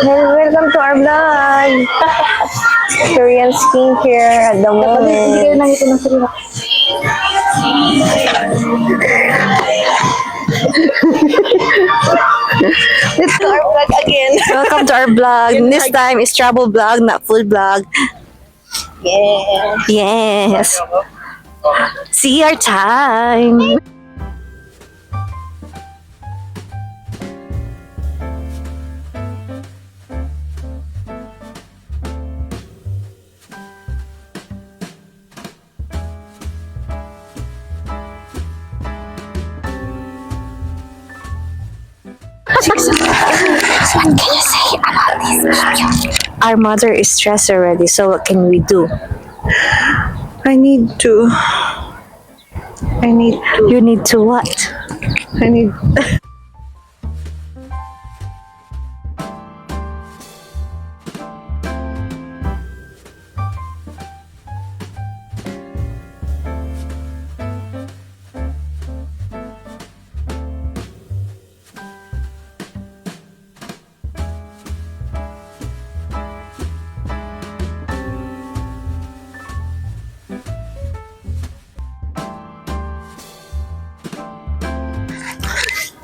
Welcome to our vlog. Korean skincare at the moment. Hindi kayo nangito ng sarili. Let's to our vlog again. Welcome to our vlog. This time is travel vlog, not food vlog. Yes. See our time. What can you say about this video? Our mother is stressed already, so what can we do? I need to. You need to what? I need.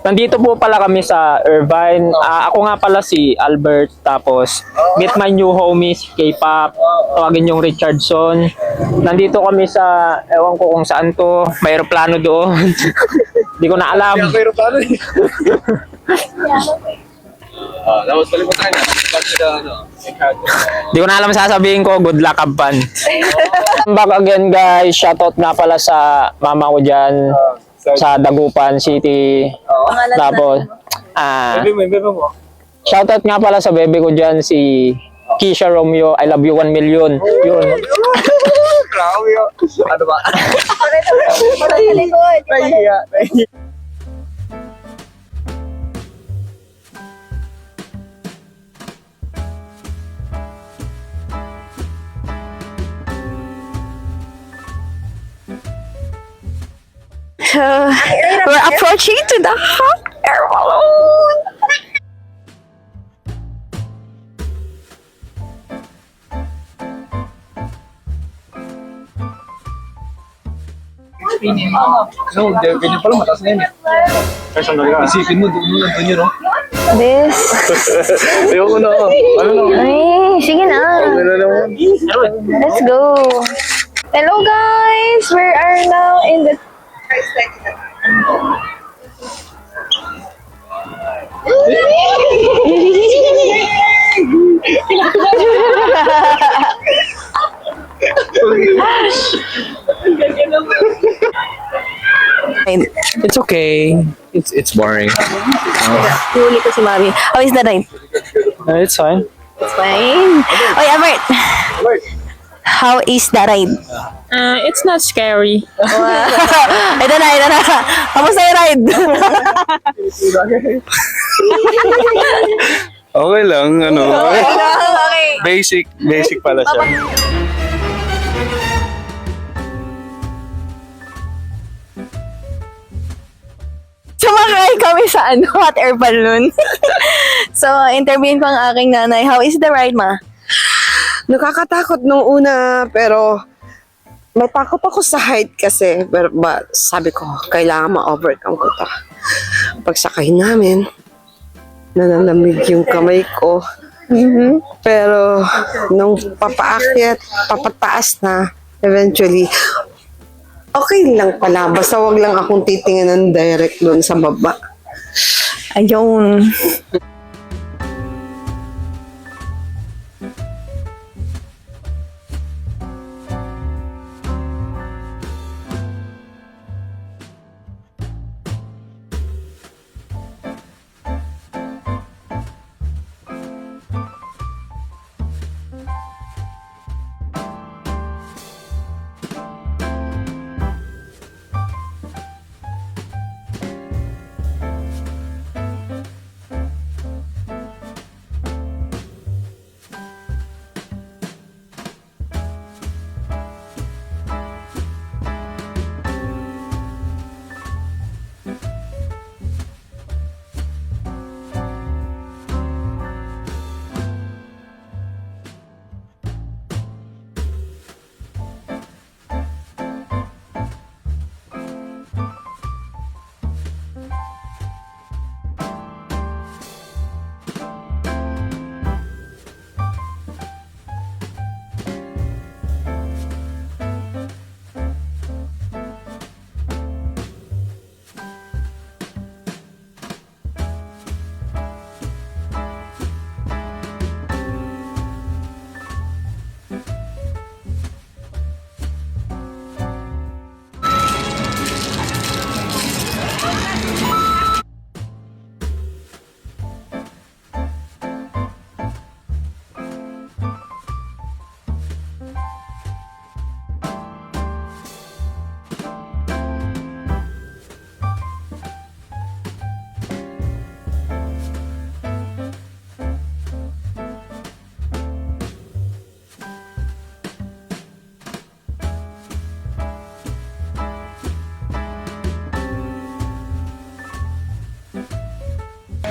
Nandito po pala kami sa Irvine. Ako nga pala si Albert. Tapos, meet my new homies, K-pop. Tawagin yung Richardson. Nandito kami sa, ewan ko kung saan to. May aeroplano doon. Hindi ko na alam. May aeroplano eh. Tapos palimutan niya. Back to the, Hindi ko na alam sasabihin ko. Good luck, Abban. Back again, guys. Shoutout nga pala sa mama ko dyan. Sa Dagupan City. Tapos, Bebe mo. shoutout nga pala sa bebe ko dyan, si Kisha Romeo. I love you 1 million. Yun. Grabe yun. Ano ba? Nahihiya. We're approaching to the hot air balloon. No, ganyan pala mataas na yun eh. Isipin mo, doon yun, no? This. Ayoko na. Ano na? Ay, sige na. Ano na naman? Let's go. Hello guys, we are now in the It's okay. It's boring. huli ko si Mami. How is the ride? It's fine. It's fine. Oy, Albert. How is the ride? It's not scary. Ito na. Kamusta yung ride? Okay lang, ano. Okay. Basic pala siya. Sumakay kami sa hot air balloon. So, interviewin ko ang aking nanay. How is the ride, ma? Nakakatakot nung una, pero may takot ako sa height kasi. Pero sabi ko, kailangan ma-overcome ko to. Pagsakay namin, nananamig yung kamay ko. Pero nung papaakyat, papataas na, eventually, okay lang pala. Basta wag lang akong titingin ng direct doon sa baba. Ayun.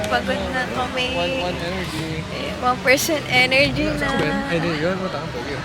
pagod na kami. One energy. 1% energy na. Ay, di, yun mo takang pogi.